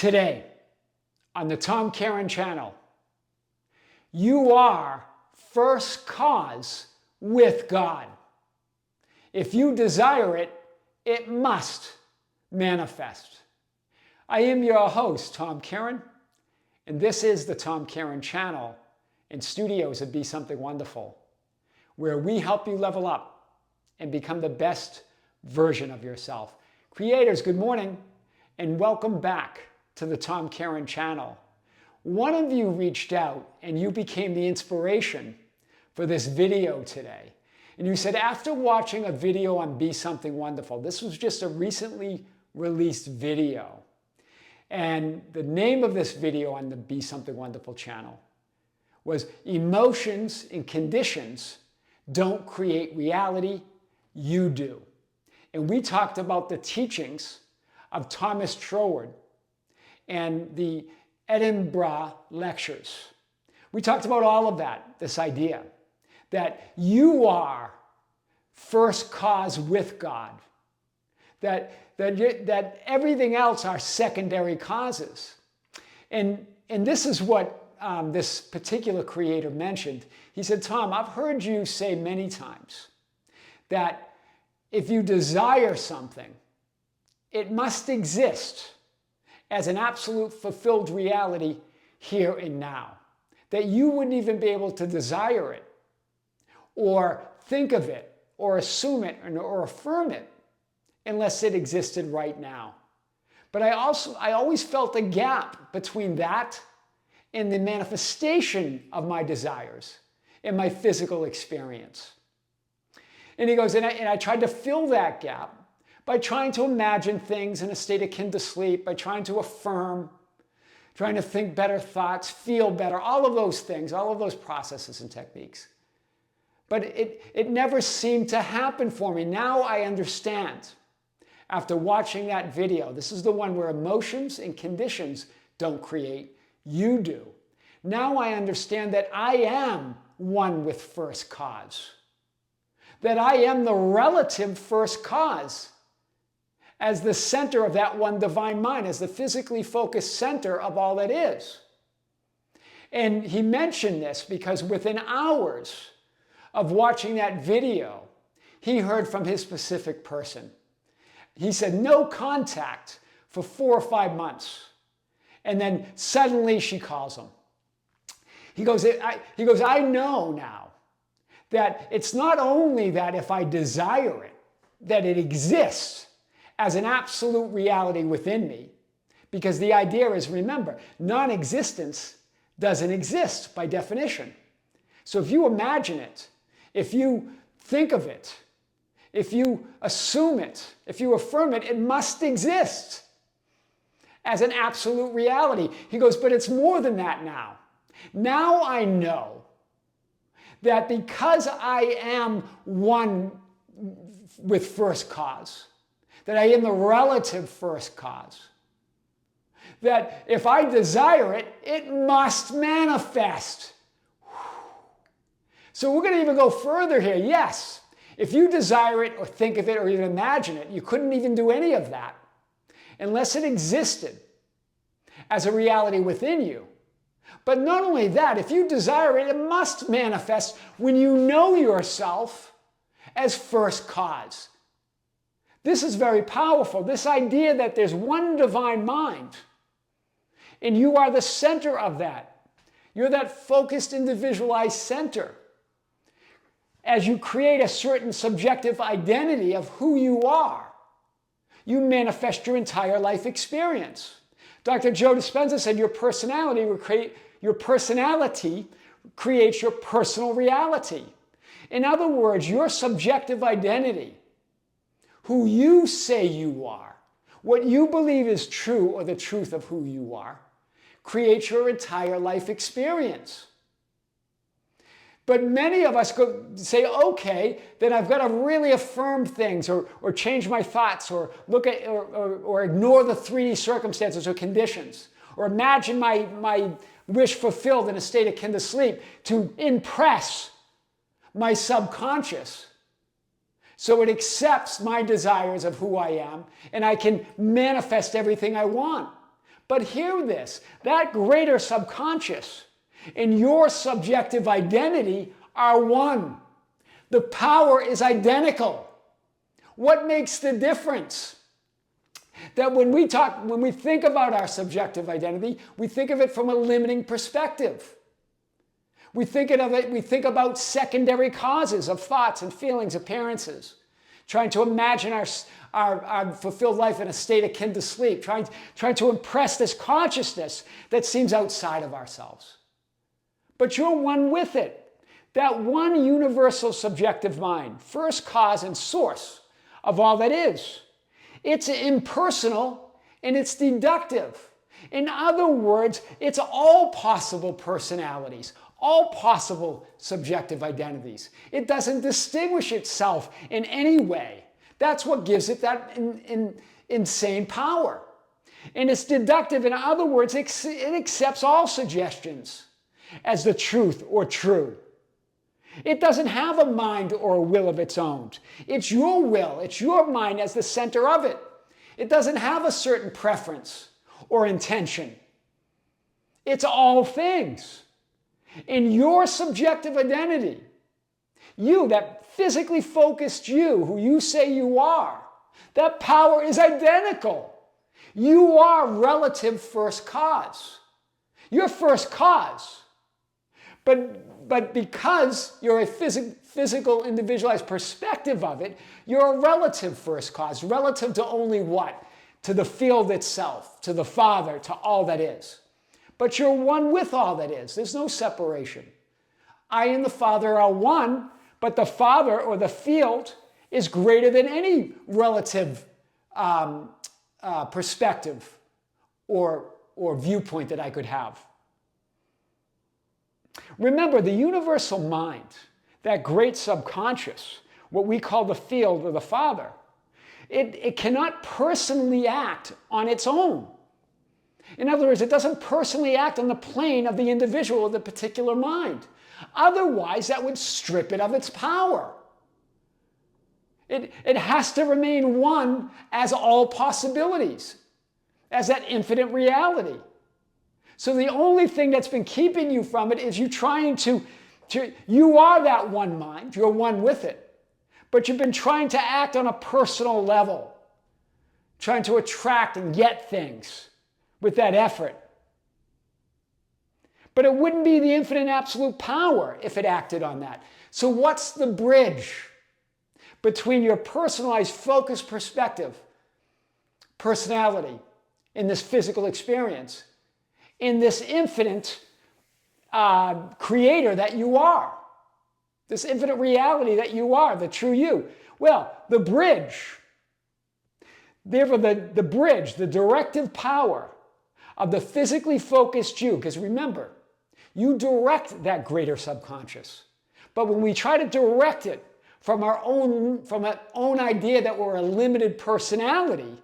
Today, on the Tom Kearin channel, you are first cause with God. If you desire it, it must manifest. I am your host, Tom Kearin, and this is the Tom Kearin channel and studios at Be Something Wonderful, where we help you level up and become the best version of yourself. Creators, good morning, and welcome back to the Tom Kearin channel. One of you reached out and you became the inspiration for this video today. And you said, after watching a video on Be Something Wonderful, this was just a recently released video. And the name of this video on the Be Something Wonderful channel was Emotions and Conditions Don't Create Reality, You Do. And we talked about the teachings of Thomas Troward and the Edinburgh lectures. We talked about all of that, this idea that you are first cause with God, that everything else are secondary causes. And this is what this particular creator mentioned. He said, Tom, I've heard you say many times that if you desire something, it must exist as an absolute fulfilled reality here and now. That you wouldn't even be able to desire it, or think of it, or assume it, or affirm it, unless it existed right now. But I always felt a gap between that and the manifestation of my desires in my physical experience. And he goes, and I tried to fill that gap by trying to imagine things in a state akin to sleep, by trying to affirm, trying to think better thoughts, feel better, all of those things, all of those processes and techniques. But it never seemed to happen for me. Now I understand, after watching that video, this is the one where emotions and conditions don't create, you do. Now I understand that I am one with first cause. That I am the relative first cause as the center of that one divine mind, as the physically focused center of all that is. And he mentioned this because within hours of watching that video, he heard from his specific person. He said, no contact for 4 or 5 months. And then suddenly she calls him. He goes, I know now that it's not only that if I desire it, that it exists as an absolute reality within me. Because the idea is, remember, non-existence doesn't exist by definition. So if you imagine it, if you think of it, if you assume it, if you affirm it, it must exist as an absolute reality. He goes, but it's more than that now. Now I know that because I am one with first cause, that I am the relative first cause, that if I desire it, it must manifest. So we're going to even go further here. Yes, if you desire it or think of it or even imagine it, you couldn't even do any of that unless it existed as a reality within you. But not only that, if you desire it, it must manifest when you know yourself as first cause. This is very powerful, this idea that there's one divine mind, and you are the center of that. You're that focused, individualized center. As you create a certain subjective identity of who you are, you manifest your entire life experience. Dr. Joe Dispenza said your personality creates your personal reality. In other words, your subjective identity, who you say you are, what you believe is true or the truth of who you are, creates your entire life experience. But many of us say, okay, then I've got to really affirm things or change my thoughts or look at or ignore the 3D circumstances or conditions or imagine my wish fulfilled in a state akin to sleep to impress my subconscious so it accepts my desires of who I am and I can manifest everything I want. But hear this, that greater subconscious and your subjective identity are one. The power is identical. What makes the difference? That when we think about our subjective identity, we think of it from a limiting perspective. We think about secondary causes of thoughts and feelings, appearances, trying to imagine our fulfilled life in a state akin to sleep, trying to impress this consciousness that seems outside of ourselves. But you're one with it. That one universal subjective mind, first cause and source of all that is. It's impersonal and it's deductive. In other words, it's all possible personalities, all possible subjective identities. It doesn't distinguish itself in any way. That's what gives it that insane power. And it's deductive. In other words, it accepts all suggestions as the truth or true. It doesn't have a mind or a will of its own. It's your will, it's your mind as the center of it. It doesn't have a certain preference or intention. It's all things. In your subjective identity, you, that physically focused you, who you say you are, that power is identical. You are relative first cause. You're first cause. But because you're a physical, individualized perspective of it, you're a relative first cause. Relative to only what? To the field itself, to the Father, to all that is. But you're one with all that is. There's no separation. I and the Father are one, but the Father or the field is greater than any relative perspective or viewpoint that I could have. Remember, the universal mind, that great subconscious, what we call the field or the Father, it cannot personally act on its own. In other words, it doesn't personally act on the plane of the individual or the particular mind. Otherwise, that would strip it of its power. It has to remain one as all possibilities, as that infinite reality. So the only thing that's been keeping you from it is you trying to you are that one mind, you're one with it, but you've been trying to act on a personal level, trying to attract and get things with that effort. But it wouldn't be the infinite absolute power if it acted on that. So what's the bridge between your personalized focused perspective, personality in this physical experience, in this infinite creator that you are, this infinite reality that you are, the true you? Well, the bridge, therefore the bridge, the directive power of the physically focused you, because remember, you direct that greater subconscious. But when we try to direct it from our own idea that we're a limited personality,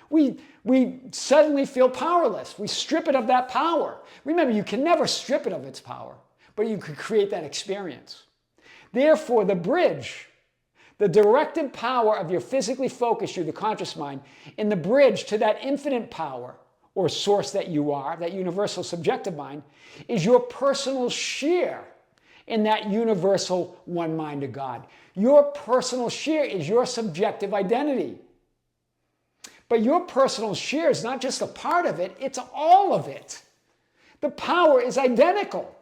we suddenly feel powerless. We strip it of that power. Remember, you can never strip it of its power, but you can create that experience. Therefore, the bridge, the directive power of your physically focused you, the conscious mind, in the bridge to that infinite power or source that you are, that universal subjective mind, is your personal share in that universal one mind of God. Your personal share is your subjective identity. But your personal share is not just a part of it, it's all of it. The power is identical.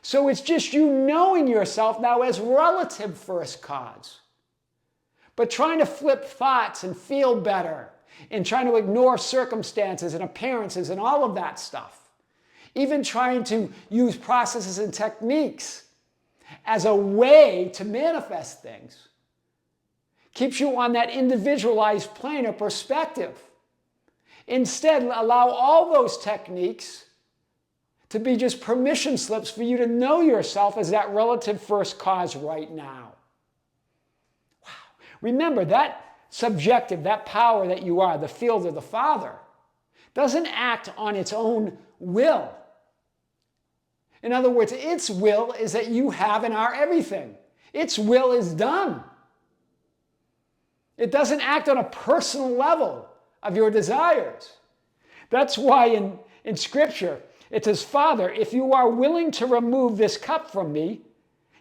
So it's just you knowing yourself now as relative first cause. But trying to flip thoughts and feel better, and trying to ignore circumstances and appearances and all of that stuff. Even trying to use processes and techniques as a way to manifest things keeps you on that individualized plane of perspective. Instead, allow all those techniques to be just permission slips for you to know yourself as that relative first cause right now. Wow. Remember, that subjective, that power that you are, the field of the Father, doesn't act on its own will. In other words, its will is that you have and are everything. Its will is done. It doesn't act on a personal level of your desires. That's why in Scripture it says, Father, if you are willing to remove this cup from me,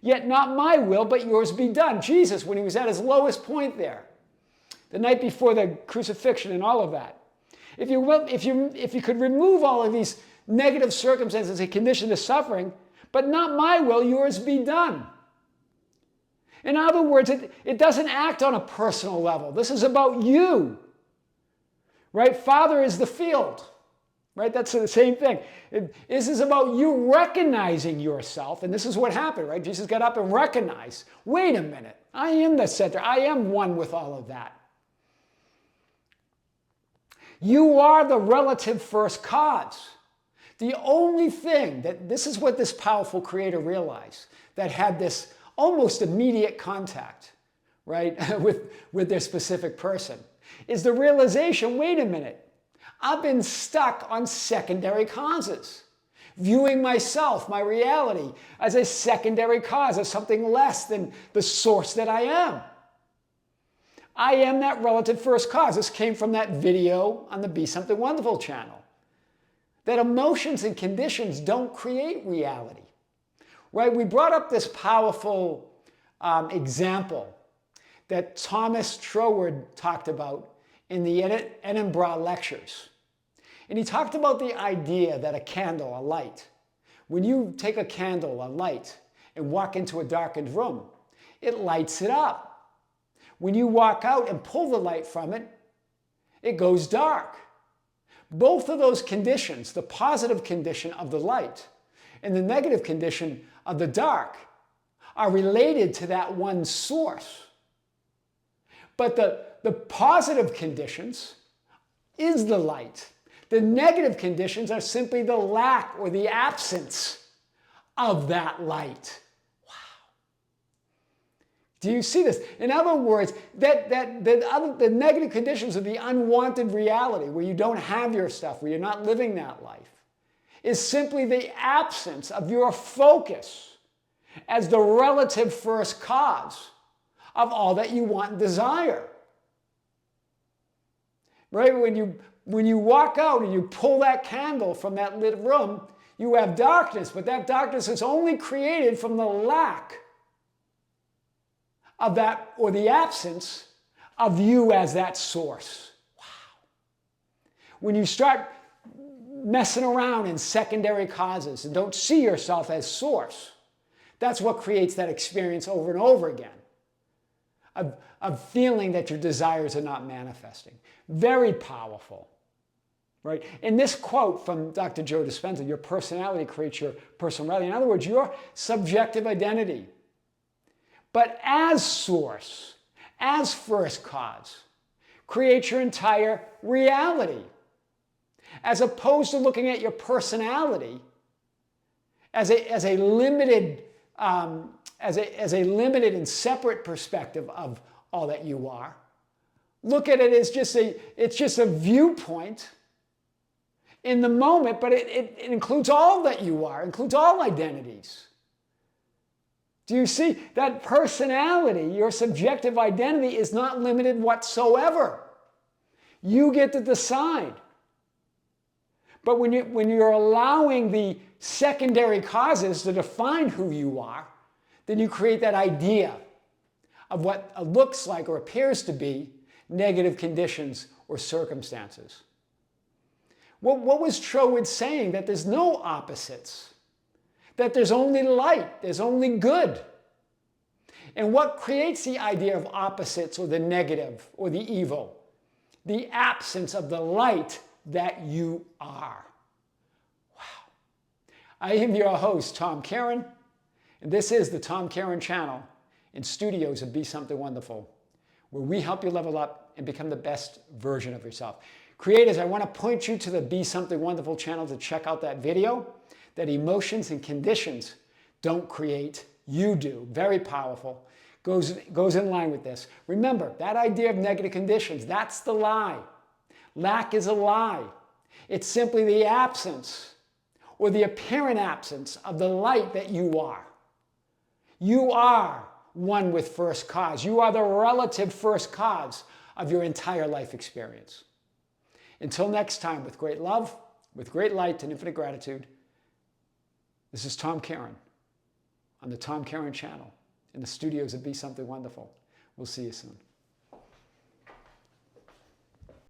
yet not my will, but yours be done. Jesus, when he was at his lowest point there, the night before the crucifixion and all of that. If you could remove all of these negative circumstances and conditions of suffering, but not my will, yours be done. In other words, it doesn't act on a personal level. This is about you. Right? Father is the field. Right? That's the same thing. This is about you recognizing yourself, and this is what happened, right? Jesus got up and recognized, wait a minute, I am the center. I am one with all of that. You are the relative first cause. The only thing this is what this powerful creator realized, that had this almost immediate contact, right, with their specific person, is the realization, wait a minute, I've been stuck on secondary causes, viewing myself, my reality, as a secondary cause, as something less than the source that I am. I am that relative first cause. This came from that video on the Be Something Wonderful channel. That emotions and conditions don't create reality. Right? We brought up this powerful example that Thomas Troward talked about in the Edinburgh lectures. And he talked about the idea that a candle, a light, when you take a candle, a light, and walk into a darkened room, it lights it up. When you walk out and pull the light from it, it goes dark. Both of those conditions, the positive condition of the light and the negative condition of the dark, are related to that one source. But the positive conditions is the light. The negative conditions are simply the lack or the absence of that light. Wow. Do you see this? In other words, the negative conditions of the unwanted reality, where you don't have your stuff, where you're not living that life, is simply the absence of your focus as the relative first cause of all that you want and desire. Right? When you walk out and you pull that candle from that lit room, you have darkness, but that darkness is only created from the lack of that, or the absence of you as that source. Wow. When you start messing around in secondary causes and don't see yourself as source, that's what creates that experience over and over again of feeling that your desires are not manifesting. Very powerful. Right? In this quote from Dr. Joe Dispenza, your personality creates your personality. In other words, your subjective identity. But as source, as first cause, creates your entire reality. As opposed to looking at your personality as a limited and separate perspective of all that you are. Look at it as it's just a viewpoint in the moment, but it includes all that you are, includes all identities. Do you see? That personality, your subjective identity, is not limited whatsoever. You get to decide. But when you're allowing the secondary causes to define who you are, then you create that idea of what looks like or appears to be negative conditions or circumstances. What was Troward saying? That there's no opposites. That there's only light, there's only good. And what creates the idea of opposites or the negative or the evil? The absence of the light that you are. Wow. I am your host, Tom Kearin, and this is the Tom Kearin Channel in studios of Be Something Wonderful, where we help you level up and become the best version of yourself. Creators, I want to point you to the Be Something Wonderful channel to check out that video, that emotions and conditions don't create, you do. Very powerful. Goes in line with this. Remember, that idea of negative conditions, that's the lie. Lack is a lie. It's simply the absence or the apparent absence of the light that you are. You are one with first cause. You are the relative first cause of your entire life experience. Until next time, with great love, with great light and infinite gratitude, this is Tom Kearin on the Tom Kearin channel in the studios of Be Something Wonderful. We'll see you soon.